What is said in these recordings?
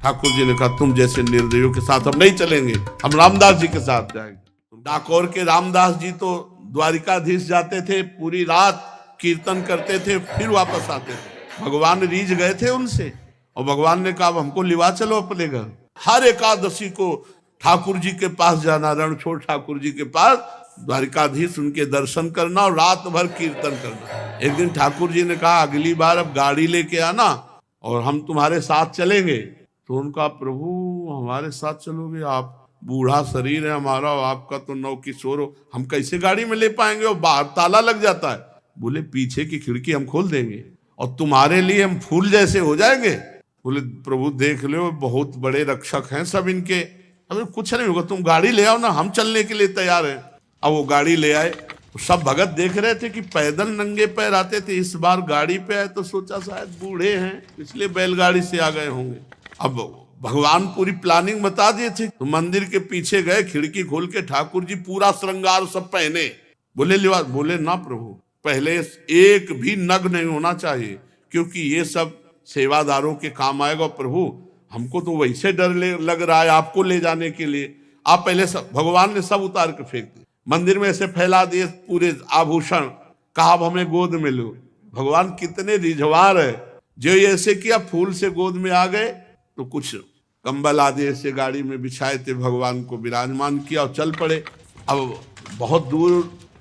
ठाकुर जी ने कहा तुम जैसे निर्दयियों के साथ हम नहीं चलेंगे, हम रामदास जी के साथ जाएंगे। डाकोर के रामदास जी तो द्वारिकाधीश जाते थे, पूरी रात कीर्तन करते थे, फिर वापस आते थे। भगवान रीझ गए थे उनसे और भगवान ने कहा हमको लिवा चलो अपने घर। हर एकादशी को ठाकुर जी के पास जाना, रणछोड़ ठाकुर जी के पास, द्वारिकाधीश उनके दर्शन करना और रात भर कीर्तन करना। एक दिन ठाकुर जी ने कहा अगली बार अब गाड़ी लेके आना और हम तुम्हारे साथ चलेंगे। तो उनका प्रभु हमारे साथ चलोगे, आप बूढ़ा शरीर है हमारा, आपका तो नौ किशोर हो, हम कैसे गाड़ी में ले पाएंगे और बाहर ताला लग जाता है। बोले पीछे की खिड़की हम खोल देंगे और तुम्हारे लिए हम फूल जैसे हो जाएंगे। बोले प्रभु देख लो बहुत बड़े रक्षक हैं सब इनके, अभी कुछ नहीं होगा, तुम गाड़ी ले आओ ना, हम चलने के लिए तैयार हैं। अब वो गाड़ी ले आए, सब भगत देख रहे थे कि पैदल नंगे पैर आते थे, इस बार गाड़ी पे आए तो सोचा शायद बूढ़े हैं इसलिए बैलगाड़ी से आ गए होंगे। अब भगवान पूरी प्लानिंग बता दिए थे, तो मंदिर के पीछे गए, खिड़की खोल के ठाकुर जी पूरा श्रृंगार सब पहने। बोले लिबास, बोले ना प्रभु पहले एक भी नग नहीं होना चाहिए, क्योंकि ये सब सेवादारों के काम आएगा। प्रभु हमको तो वैसे डर लग रहा है आपको ले जाने के लिए, आप पहले सब। भगवान ने सब उतार के फेंक दिए, मंदिर में ऐसे फैला दिए पूरे आभूषण, कहा अब हमें गोद में लो। भगवान कितने रिझवार है, जो ऐसे किया फूल से गोद में आ गए, तो कुछ कंबल आदि ऐसे गाड़ी में बिछाए थे, भगवान को विराजमान किया और चल पड़े। अब बहुत दूर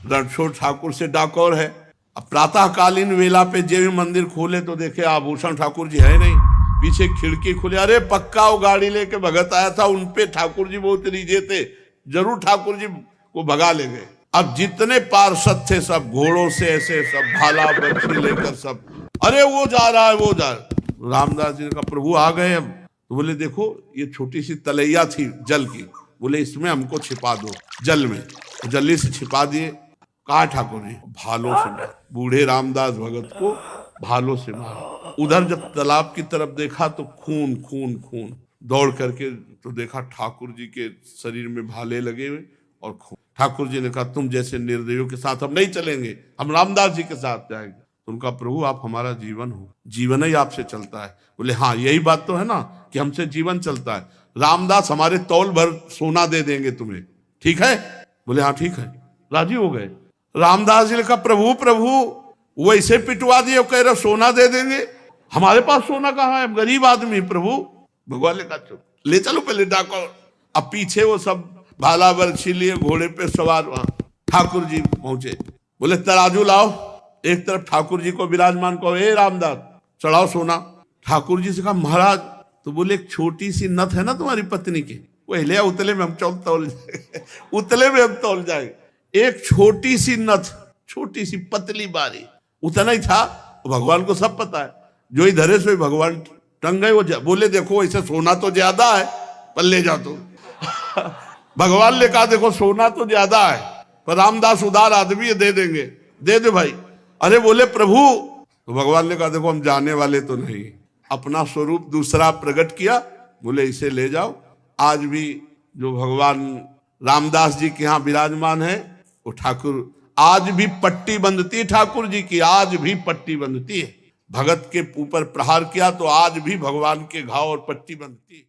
रणछोड़ ठाकुर से डाकोर है। अब प्रातःकालीन वेला पे जब मंदिर खोले तो देखे आभूषण ठाकुर जी है नहीं, पीछे खिड़की खुले, अरे पक्का वो गाड़ी लेके भगत आया था, उनपे ठाकुर जी बहुत रीझे थे, जरूर ठाकुर जी को भगा ले गए। अब जितने पार्षद थे सब घोड़ों से ऐसे सब भाला बर्छी लेकर सब, अरे वो जा रहा है वो जा रहा है। रामदास जी ने कहा प्रभु आ गए हम। तो बोले देखो ये छोटी सी तलैया थी जल की, बोले इसमें हमको छिपा दो जल में, जल्दी से छिपा दिए। कहा ठाकुर जी भालों से मार, बूढ़े रामदास भगत को भालों से मार। उधर जब तालाब की तरफ देखा तो खून खून खून, दौड़ करके तो देखा ठाकुर जी के शरीर में भाले लगे हुए और खून। ठाकुर जी ने कहा तुम जैसे निर्दयियों के साथ हम नहीं चलेंगे, हम रामदास जी के साथ जाएंगे। उनका प्रभु आप हमारा जीवन हो, जीवन ही आपसे चलता है। बोले हाँ यही बात तो है ना कि हमसे जीवन चलता है, रामदास हमारे तौल भर सोना दे देंगे तुम्हें, ठीक है? बोले हाँ ठीक है, राजी हो गए। रामदास जी ने कहा प्रभु प्रभु वैसे पिटवा दिए, कह रहे सोना दे देंगे, हमारे पास सोना कहाँ है, गरीब आदमी। प्रभु भगवान ने कहा ले चलो पहले डाकोर। अब पीछे वो सब भाला बर्छी लिए घोड़े पे सवार ठाकुर जी पहुंचे। बोले तराजू लाओ, एक तरफ ठाकुर जी को विराजमान करो, ए रामदास चढ़ाओ सोना। ठाकुर जी से कहा महाराज, तो बोले एक छोटी सी नथ है ना तुम्हारी पत्नी की, वो हिले उतले में हम तौल जाएंगे, उतले में हम तौल जाएंगे। एक छोटी सी नथ, छोटी सी पतली बारी, उतना ही था। भगवान को सब पता है, जो ही धरे सो भगवान टंग गए। वो बोले देखो ऐसे सोना तो ज्यादा है पर ले जाओ तो भगवान ने कहा देखो सोना तो ज्यादा है पर रामदास उदार आदमी है, दे देंगे, दे दे भाई। अरे बोले प्रभु, तो भगवान ने कहा देखो हम जाने वाले तो नहीं, अपना स्वरूप दूसरा प्रकट किया। बोले इसे ले जाओ। आज भी जो भगवान रामदास जी के यहाँ विराजमान है वो ठाकुर, आज भी पट्टी बंधती है ठाकुर जी की, आज भी पट्टी बंधती है। भगत के ऊपर प्रहार किया तो आज भी भगवान के घाव और पट्टी बंधती है।